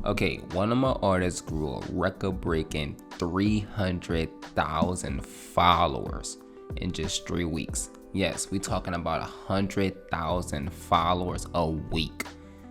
Okay, one of my artists grew a record-breaking 300,000 followers in just 3 weeks. Yes, we're talking about 100,000 followers a week.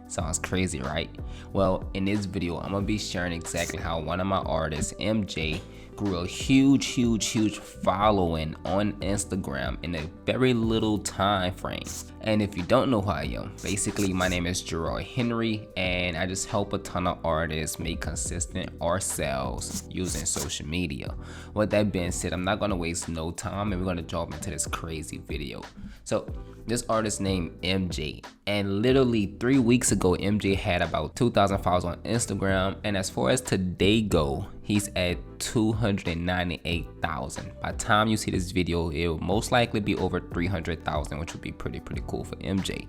Sounds crazy, right? Well, in this video, I'm gonna be sharing exactly how one of my artists, MJ, grew a huge following on Instagram in a very little time frame. And if you don't know who I am, basically my name is Gerard Henry, and I just help a ton of artists make consistent art sales using social media. With that being said, I'm not gonna waste no time and we're gonna jump into this crazy video. So this artist named MJ, and literally 3 weeks ago MJ had about 2,000 followers on Instagram, and as far as today go, he's at 298,000. By the time you see this video, it will most likely be over 300,000, which would be pretty cool for MJ.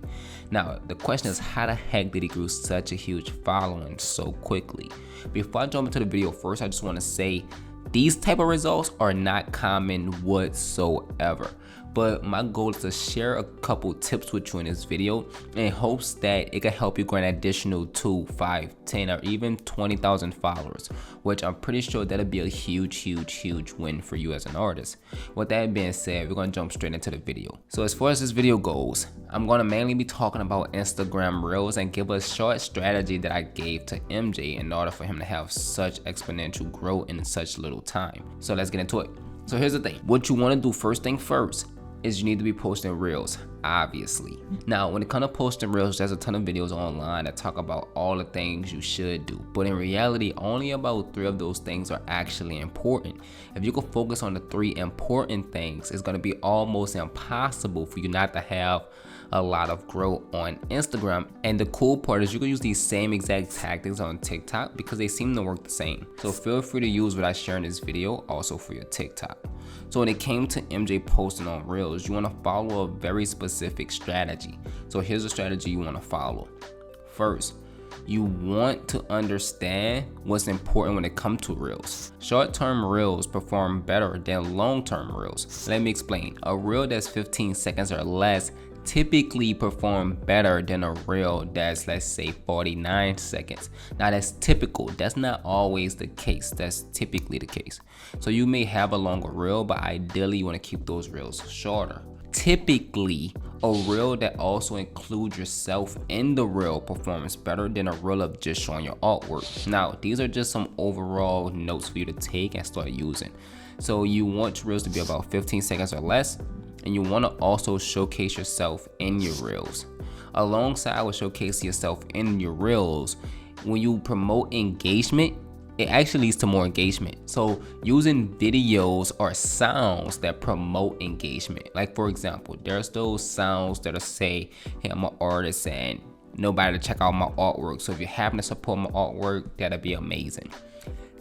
Now the question is, how the heck did he grow such a huge following so quickly? Before I jump into the video, first I just want to say these type of results are not common whatsoever. But my goal is to share a couple tips with you in this video in hopes that it can help you grow an additional 2, 5, 10, or even 20,000 followers, which I'm pretty sure that'll be a huge win for you as an artist. With that being said, we're gonna jump straight into the video. So as far as this video goes, I'm gonna mainly be talking about Instagram Reels and give a short strategy that I gave to MJ in order for him to have such exponential growth in such little time. So let's get into it. So here's the thing, what you wanna do first thing first is you need to be posting reels, obviously. Now, when it comes to posting reels, there's a ton of videos online that talk about all the things you should do. But in reality, only about 3 of those things are actually important. If you can focus on the 3 important things, it's gonna be almost impossible for you not to have a lot of growth on Instagram. And the cool part is you can use these same exact tactics on TikTok because they seem to work the same. So feel free to use what I share in this video also for your TikTok. So when it came to MJ posting on Reels, you want to follow a very specific strategy. So here's a strategy you want to follow. First, you want to understand what's important when it comes to Reels. Short-term Reels perform better than long-term Reels. Let me explain. A Reel that's 15 seconds or less typically perform better than a reel that's, let's say, 49 seconds. Now that's typical, that's not always the case, that's typically the case. So you may have a longer reel, but ideally you want to keep those reels shorter. Typically, a reel that also includes yourself in the reel performs better than a reel of just showing your artwork. Now, these are just some overall notes for you to take and start using. So you want reels to be about 15 seconds or less, and you want to also showcase yourself in your reels. Alongside with showcasing yourself in your reels, when you promote engagement, it actually leads to more engagement. So using videos or sounds that promote engagement. Like for example, there's those sounds that'll say, hey, I'm an artist and nobody to check out my artwork. So if you happen to support my artwork, that'll be amazing.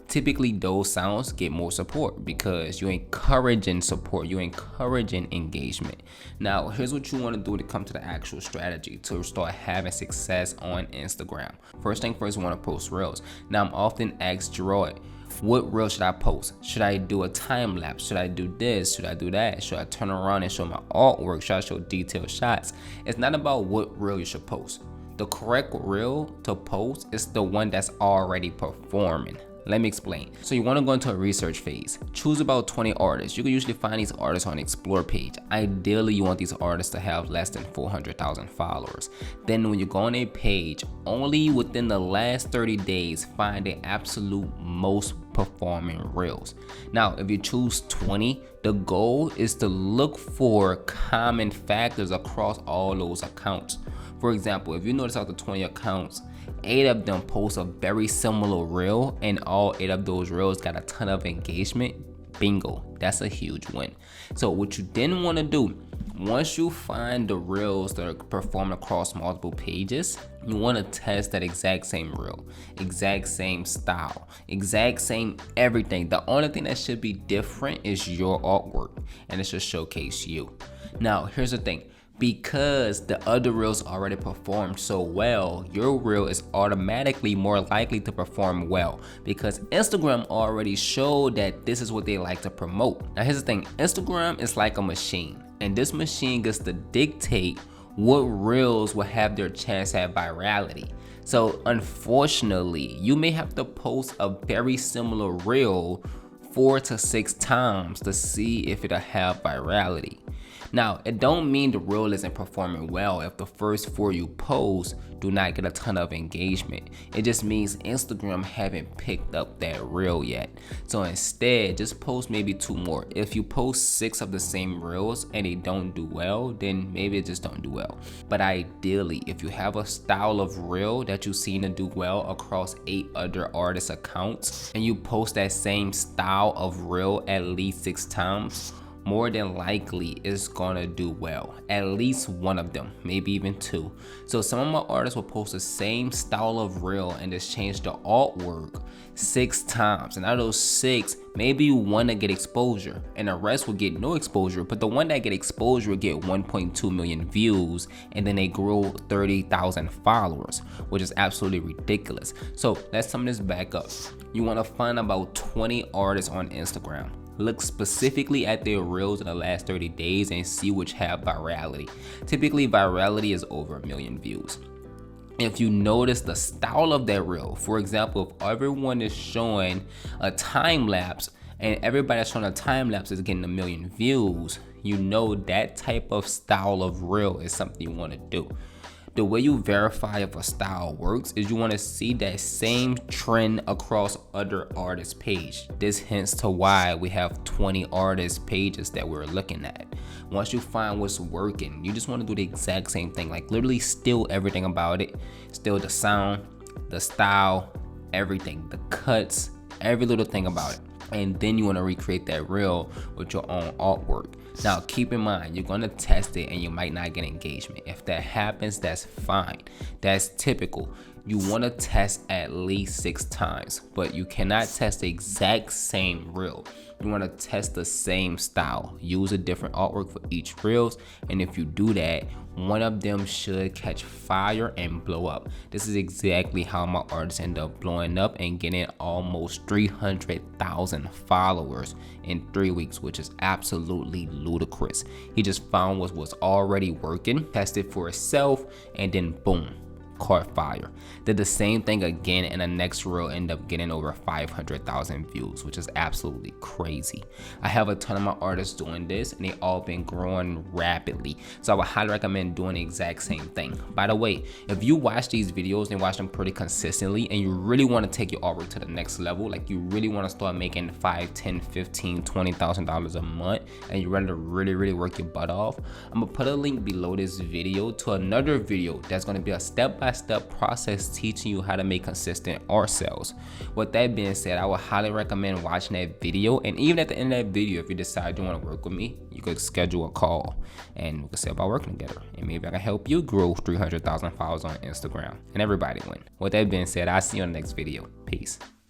Typically those sounds get more support because you're encouraging support, you're encouraging engagement. Now here's what you want to do to come to the actual strategy to start having success on Instagram. First thing first, you want to post reels. Now I'm often asked, Gerard, what reel should I post? Should I do a time lapse? Should I do this? Should I do that? Should I turn around and show my artwork? Should I show detailed shots? It's not about what reel you should post. The correct reel to post is the one that's already performing. Let me explain. So you want to go into a research phase. Choose about 20 artists. You can usually find these artists on Explore page. Ideally, you want these artists to have less than 400,000 followers. Then when you go on a page, only within the last 30 days, find the absolute most performing reels. Now, if you choose 20, the goal is to look for common factors across all those accounts. For example, if you notice out the 20 accounts, 8 of them post a very similar reel and all 8 of those reels got a ton of engagement, bingo, that's a huge win. So what you then want to do, once you find the reels that are performing across multiple pages, you want to test that exact same reel, exact same style, exact same everything. The only thing that should be different is your artwork, and it should showcase you. Now here's the thing, because the other reels already performed so well, your reel is automatically more likely to perform well because Instagram already showed that this is what they like to promote. Now here's the thing, Instagram is like a machine, and this machine gets to dictate what reels will have their chance at virality. So unfortunately, you may have to post a very similar reel 4 to 6 times to see if it'll have virality. Now, it don't mean the reel isn't performing well if the first 4 you post do not get a ton of engagement. It just means Instagram haven't picked up that reel yet. So instead, just post maybe 2 more. If you post 6 of the same reels and they don't do well, then maybe it just don't do well. But ideally, if you have a style of reel that you've seen to do well across 8 other artists' accounts, and you post that same style of reel at least 6 times, more than likely it's gonna do well. At least one of them, maybe even 2. So some of my artists will post the same style of reel and just change the artwork 6 times. And out of those 6, maybe 1 will get exposure and the rest will get no exposure. But the one that get exposure will get 1.2 million views, and then they grow 30,000 followers, which is absolutely ridiculous. So let's sum this back up. You wanna find about 20 artists on Instagram. Look specifically at their reels in the last 30 days and see which have virality. Typically, virality is over 1 million views. If you notice the style of that reel, for example, if everyone is showing a time lapse and everybody that's showing a time lapse is getting 1 million views, you know that type of style of reel is something you want to do. The way you verify if a style works is you want to see that same trend across other artists' page. This hints to why we have 20 artists' pages that we're looking at. Once you find what's working, you just want to do the exact same thing, like literally steal everything about it. Steal the sound, the style, everything, the cuts, every little thing about it. And then you want to recreate that reel with your own artwork. Now keep in mind, you're going to test it and you might not get engagement. If that happens, that's fine. That's typical. You want to test at least 6 times, but you cannot test the exact same reel. You want to test the same style. Use a different artwork for each reels, and if you do that, one of them should catch fire and blow up. This is exactly how my artists end up blowing up and getting almost 300,000 followers in 3 weeks, which is absolutely ludicrous. He just found what was already working, tested for itself, and then boom, caught fire. Did the same thing again, and the next reel ended up getting over 500,000 views, which is absolutely crazy. I have a ton of my artists doing this and they all been growing rapidly, so I would highly recommend doing the exact same thing. By the way, if you watch these videos and watch them pretty consistently and you really want to take your artwork to the next level, like you really want to start making $5, $10, $15, $20,000 a month, and you're ready to really work your butt off, I'm gonna put a link below this video to another video that's going to be a step-by-step process teaching you how to make consistent art sales. With that being said, I would highly recommend watching that video, and even at the end of that video, if you decide you want to work with me, you could schedule a call and we could say about working together, and maybe I can help you grow 300,000 followers on Instagram and everybody win. With that being said, I'll see you on the next video. Peace.